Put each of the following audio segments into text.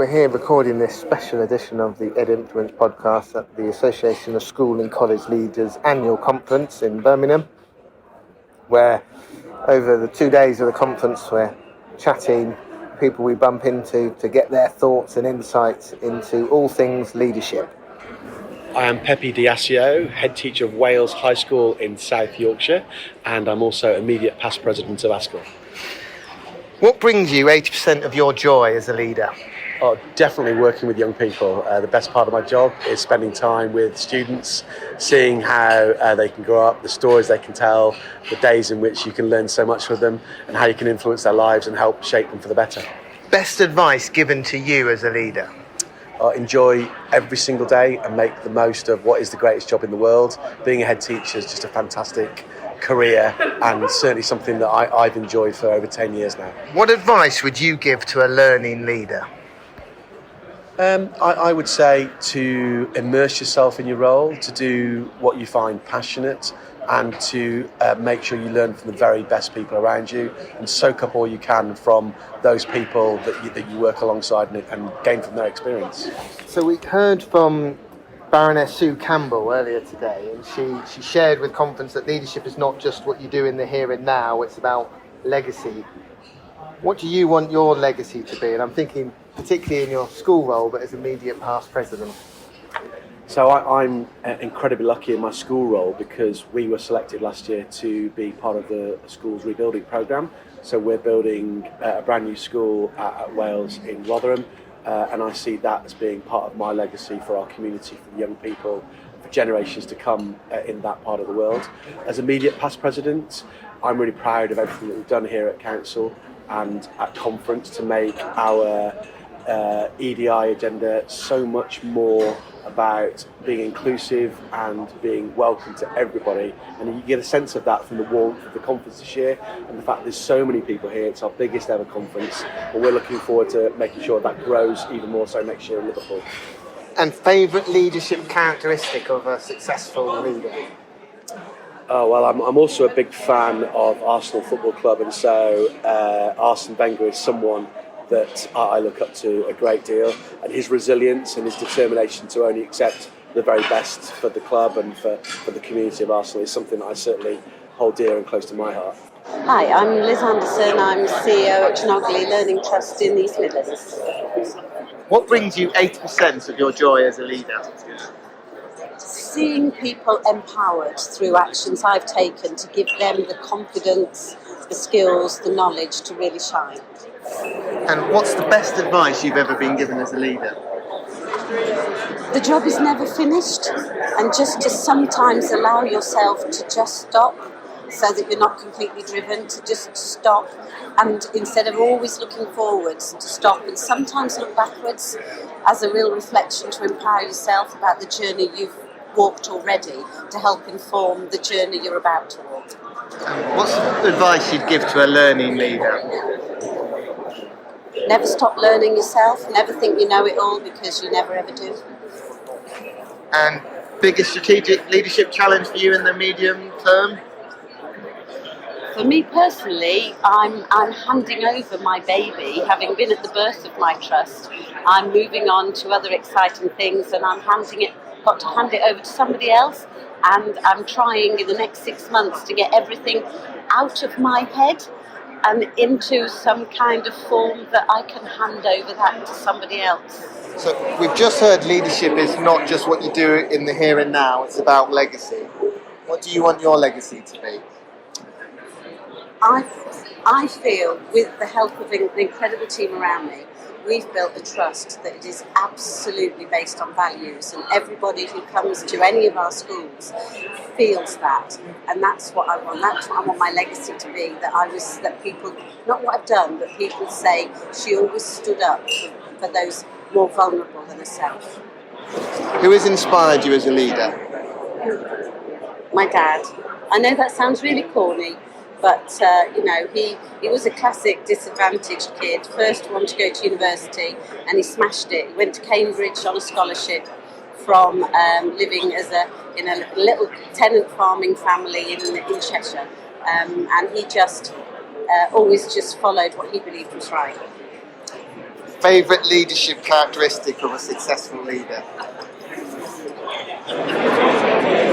We're here recording this special edition of the EdInfluence podcast at the Association of School and College Leaders annual conference in Birmingham, where over the 2 days of the conference we're chatting people we bump into to get their thoughts and insights into all things leadership. I am Pepe, head teacher of Wales High School in South Yorkshire, and I'm also immediate past president of ASCL. What brings you 80% of your joy as a leader? Oh, definitely working with young people. The best part of my job is spending time with students, seeing how they can grow up, the stories they can tell, the days in which you can learn so much from them, and how you can influence their lives and help shape them for the better. Best advice given to you as a leader? Enjoy every single day and make the most of what is the greatest job in the world. Being a head teacher is just a fantastic career and certainly something that I've enjoyed for over 10 years now. What advice would you give to a learning leader? I would say to immerse yourself in your role, to do what you find passionate, and to make sure you learn from the very best people around you and soak up all you can from those people that you work alongside and gain from their experience. So we heard from Baroness Sue Campbell earlier today, and she shared with conference that leadership is not just what you do in the here and now, it's about legacy. What do you want your legacy to be? And I'm thinking particularly in your school role, but as immediate past president. So I'm incredibly lucky in my school role because we were selected last year to be part of the school's rebuilding programme. So we're building a brand new school at Wales in Rotherham, and I see that as being part of my legacy for our community, for the young people, for generations to come in that part of the world. As immediate past president, I'm really proud of everything that we've done here at Council and at conference to make our EDI agenda so much more about being inclusive and being welcome to everybody, and you get a sense of that from the warmth of the conference this year and the fact there's so many people here. It's our biggest ever conference, but we're looking forward to making sure that grows even more so next year in Liverpool. And favourite leadership characteristic of a successful leader? Oh, well, I'm also a big fan of Arsenal Football Club, and so Arsene Wenger is someone that I look up to a great deal, and his resilience and his determination to only accept the very best for the club and for the community of Arsenal is something that I certainly hold dear and close to my heart. Hi, I'm Liz Anderson. I'm CEO at Djanogly Learning Trust in the East Midlands. What brings you 80% of your joy as a leader? Seeing people empowered through actions I've taken to give them the confidence, the skills, the knowledge to really shine. And what's the best advice you've ever been given as a leader? The job is never finished, and just to sometimes allow yourself to just stop so that you're not completely driven, to just stop, and instead of always looking forwards, to stop and sometimes look backwards as a real reflection to empower yourself about the journey you've walked already to help inform the journey you're about to walk. What's the advice you'd give to a learning leader? Never stop learning yourself, never think you know it all, because you never ever do. And biggest strategic leadership challenge for you in the medium term? For me personally, I'm handing over my baby, having been at the birth of my trust. I'm moving on to other exciting things, and got to hand it over to somebody else, and I'm trying in the next 6 months to get everything out of my head and into some kind of form that I can hand over that to somebody else. So we've just heard leadership is not just what you do in the here and now, it's about legacy. What do you want your legacy to be? I feel, with the help of an incredible team around me, we've built a trust that is absolutely based on values, and everybody who comes to any of our schools feels that, and that's what I want. That's what I want my legacy to be. That people, not what I've done, but people say she always stood up for those more vulnerable than herself. Who has inspired you as a leader? My dad. I know that sounds really corny, but he was a classic disadvantaged kid, first one to go to university, and he smashed it. He went to Cambridge on a scholarship from living in a little tenant farming family in Cheshire, and he just always just followed what he believed was right. Favourite leadership characteristic of a successful leader?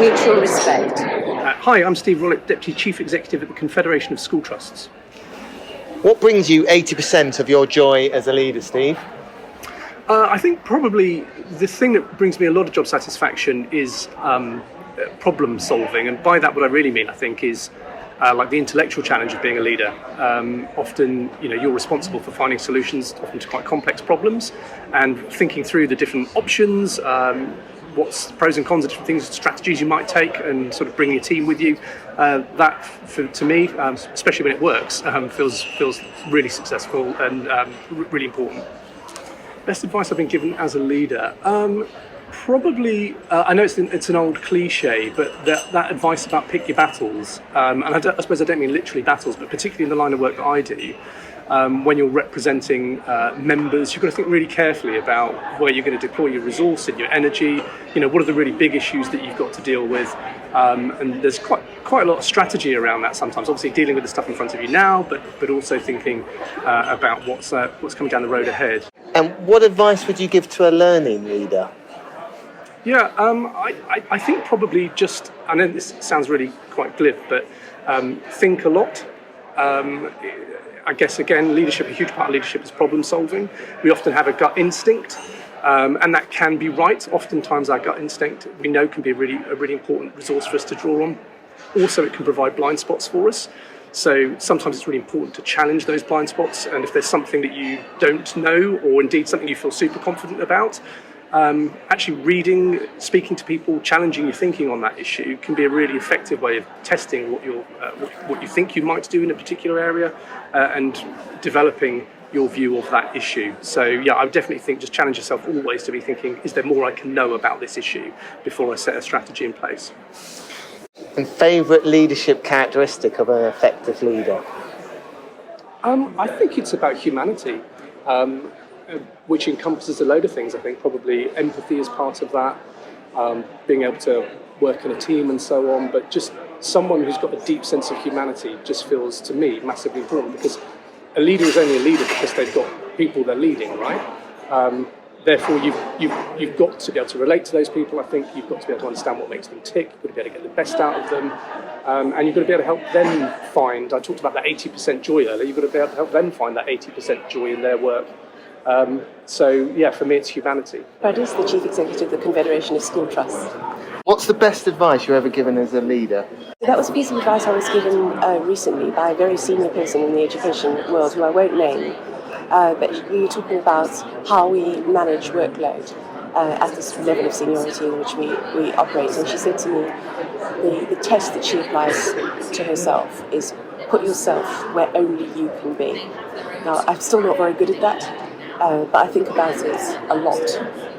Mutual respect. Hi, I'm Steve Rollett, Deputy Chief Executive at the Confederation of School Trusts. What brings you 80% of your joy as a leader, Steve? I think probably the thing that brings me a lot of job satisfaction is problem solving, and by that what I really mean, I think, is like the intellectual challenge of being a leader. Often, you're responsible for finding solutions, often to quite complex problems, and thinking through the different options, what's the pros and cons of different things, strategies you might take, and sort of bringing a team with you. That, to me, especially when it works, feels really successful and really important. Best advice I've been given as a leader? Probably, I know it's an old cliche, but that advice about pick your battles, and I suppose I don't mean literally battles, but particularly in the line of work that I do, when you're representing members, you've got to think really carefully about where you're going to deploy your resource and your energy. What are the really big issues that you've got to deal with? And there's quite a lot of strategy around that sometimes. Obviously dealing with the stuff in front of you now, but also thinking about what's coming down the road ahead. And what advice would you give to a learning leader? Yeah, I think probably just, I know this sounds really quite glib, but think a lot. I guess, again, leadership, a huge part of leadership is problem solving. We often have a gut instinct, and that can be right. Oftentimes our gut instinct, we know, can be a really important resource for us to draw on. Also, it can provide blind spots for us. So sometimes it's really important to challenge those blind spots, and if there's something that you don't know, or indeed something you feel super confident about, actually reading, speaking to people, challenging your thinking on that issue can be a really effective way of testing what you think you might do in a particular area, and developing your view of that issue. So yeah, I would definitely think just challenge yourself always to be thinking, is there more I can know about this issue before I set a strategy in place? And favourite leadership characteristic of an effective leader? I think it's about humanity, which encompasses a load of things. I think probably empathy is part of that, being able to work in a team and so on, but just someone who's got a deep sense of humanity just feels, to me, massively important, because a leader is only a leader because they've got people they're leading, right? Therefore, you've got to be able to relate to those people. I think you've got to be able to understand what makes them tick. You've got to be able to get the best out of them, and you've got to be able to help them find. I talked about that 80% joy earlier. You've got to be able to help them find that 80% joy in their work. So yeah, for me, it's humanity. Cruddas, the Chief Executive of the Confederation of School Trusts. What's the best advice you've ever given as a leader? That was a piece of advice I was given recently by a very senior person in the education world, who I won't name. But we were talking about how we manage workload at this level of seniority in which we operate. And she said to me, the test that she applies to herself is put yourself where only you can be. Now, I'm still not very good at that, but I think about it a lot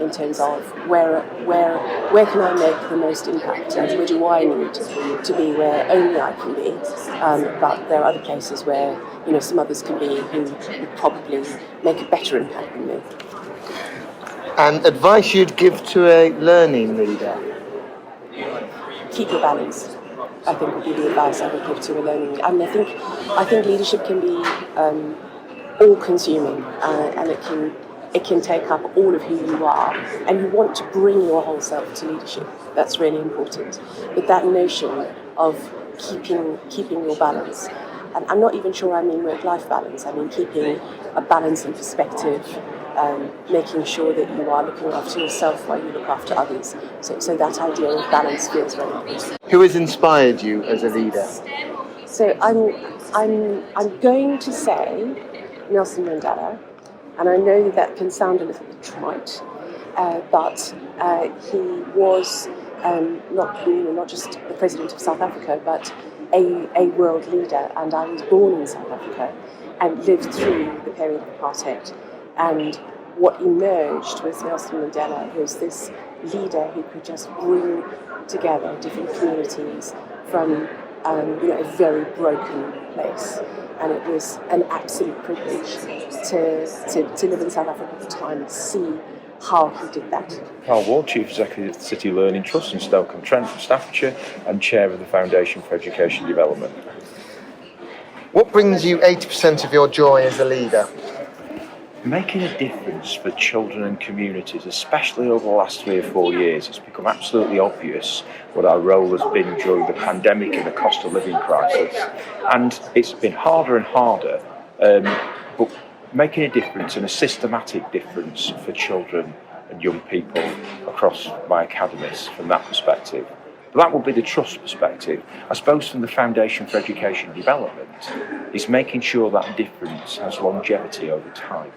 in terms of where can I make the most impact, and where do I need to be where only I can be. But there are other places where some others can be who would probably make a better impact than me. And advice you'd give to a learning leader? Keep your balance, I think, would be the advice I would give to a learning leader. I mean, I think leadership can be all-consuming, and it can take up all of who you are, and you want to bring your whole self to leadership. That's really important. But that notion of keeping your balance, and I'm not even sure I mean work-life balance, I mean keeping a balance and perspective, making sure that you are looking after yourself while you look after others. So that idea of balance feels very important. Who has inspired you as a leader? So I'm going to say Nelson Mandela, and I know that can sound a little bit trite, but he was not just the president of South Africa, but a world leader. And I was born in South Africa and lived through the period of apartheid. And what emerged with Nelson Mandela was this leader who could just bring together different communities from a very broken place. And it was an absolute privilege to live in South Africa at the time and see how he did that. Carl Ward, Chief Executive of the City Learning Trust in Stoke-on-Trent, Staffordshire, and Chair of the Foundation for Education Development. What brings you 80% of your joy as a leader? making a difference for children and communities, especially over the last 3 or 4 years. It's become absolutely obvious what our role has been during the pandemic and the cost of living crisis. And it's been harder and harder, but making a difference, and a systematic difference for children and young people across my academies from that perspective. But that will be the trust perspective. I suppose from the Foundation for Education Development, is making sure that difference has longevity over time.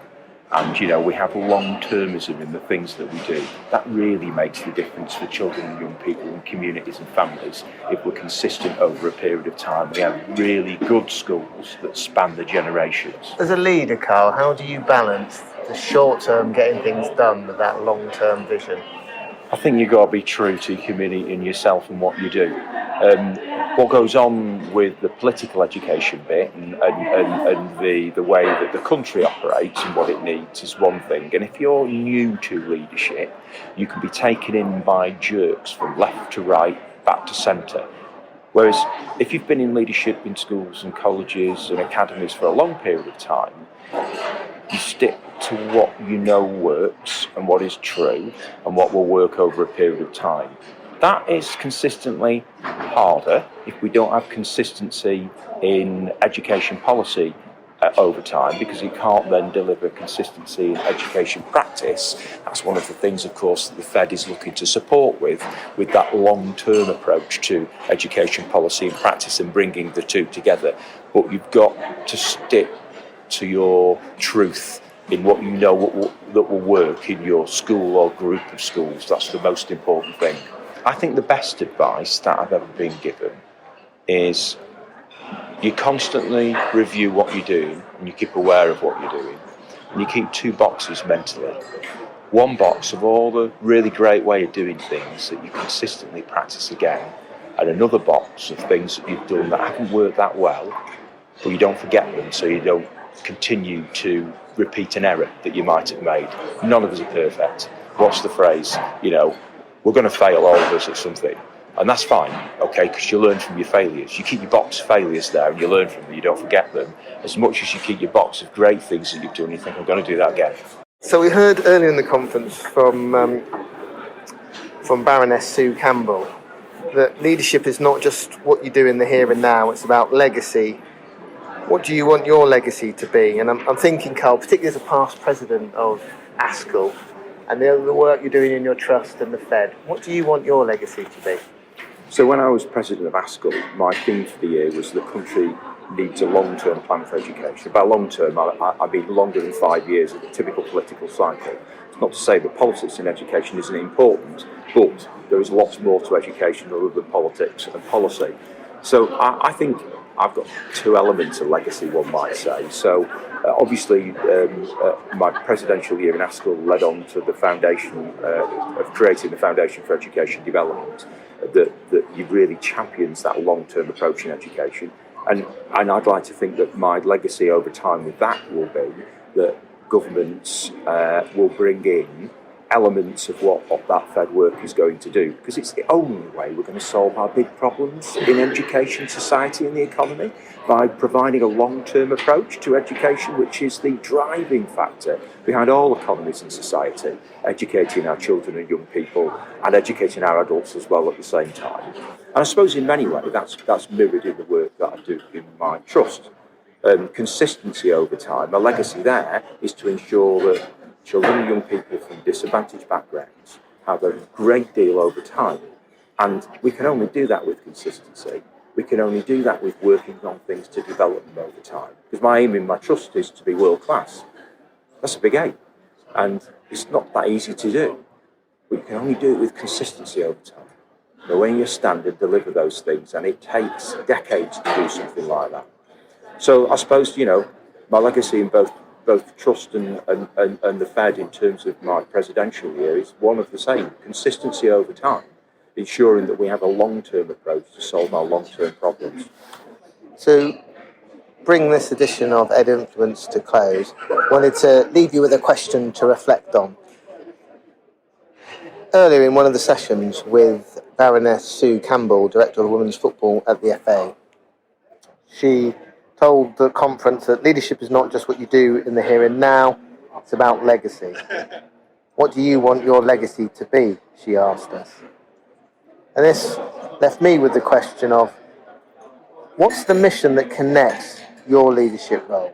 And, we have long-termism in the things that we do. That really makes the difference for children and young people and communities and families if we're consistent over a period of time. We have really good schools that span the generations. As a leader, Carl, how do you balance the short-term getting things done with that long-term vision? I think you've got to be true to your community and yourself and what you do. What goes on with the political education bit and the way that the country operates and what it needs is one thing. And if you're new to leadership, you can be taken in by jerks from left to right, back to centre. Whereas if you've been in leadership in schools and colleges and academies for a long period of time, you stick to what you know works and what is true and what will work over a period of time. That is consistently harder if we don't have consistency in education policy over time, because you can't then deliver consistency in education practice. That's one of the things, of course, that the Fed is looking to support with that long-term approach to education policy and practice and bringing the two together. But you've got to stick to your truth in what you know that will work in your school or group of schools. That's the most important thing. I think the best advice that I've ever been given is you constantly review what you're doing and you keep aware of what you're doing. And you keep 2 boxes mentally. One box of all the really great way of doing things that you consistently practice again, and another box of things that you've done that haven't worked that well, but you don't forget them, so you don't continue to repeat an error that you might have made. None of us are perfect. What's the phrase? We're going to fail, all of us, at something. And that's fine, okay, because you learn from your failures. You keep your box of failures there and you learn from them, you don't forget them, as much as you keep your box of great things that you've done, you think, I'm going to do that again. So we heard earlier in the conference from Baroness Sue Campbell that leadership is not just what you do in the here and now, it's about legacy. What do you want your legacy to be? And I'm thinking, Carl, particularly as a past president of ASCL, and the work you're doing in your trust and the Fed, what do you want your legacy to be? So when I was president of ASCL, my theme for the year was the country needs a long-term plan for education. By long-term, I mean longer than 5 years of the typical political cycle. It's not to say that politics in education isn't important, but there is lots more to education other than politics and policy. So I think I've got 2 elements of legacy, one might say. So obviously, my presidential year in ASCL led on to the foundation of creating the Foundation for Education Development that really champions that long-term approach in education. And I'd like to think that my legacy over time with that will be that governments will bring in elements of what that Fed work is going to do, because it's the only way we're going to solve our big problems in education, society and the economy, by providing a long-term approach to education, which is the driving factor behind all economies in society, educating our children and young people and educating our adults as well at the same time. And I suppose in many ways that's mirrored in the work that I do in my trust. Consistency over time, a legacy there is to ensure that children and young people from disadvantaged backgrounds have a great deal over time. And we can only do that with consistency. We can only do that with working on things to develop them over time. Because my aim in my trust is to be world class. That's a big aim. And it's not that easy to do. But you can only do it with consistency over time. Knowing your standard, deliver those things, and it takes decades to do something like that. So I suppose, my legacy in both trust and the Fed in terms of my presidential year is one of the same, consistency over time, ensuring that we have a long-term approach to solve our long-term problems. So, bring this edition of EdInfluence to close, wanted to leave you with a question to reflect on. Earlier in one of the sessions with Baroness Sue Campbell, Director of Women's Football at the FA, she told the conference that leadership is not just what you do in the here and now, It's about legacy. What do you want your legacy to be? She asked us. And this left me with the question of, what's the mission that connects your leadership roles?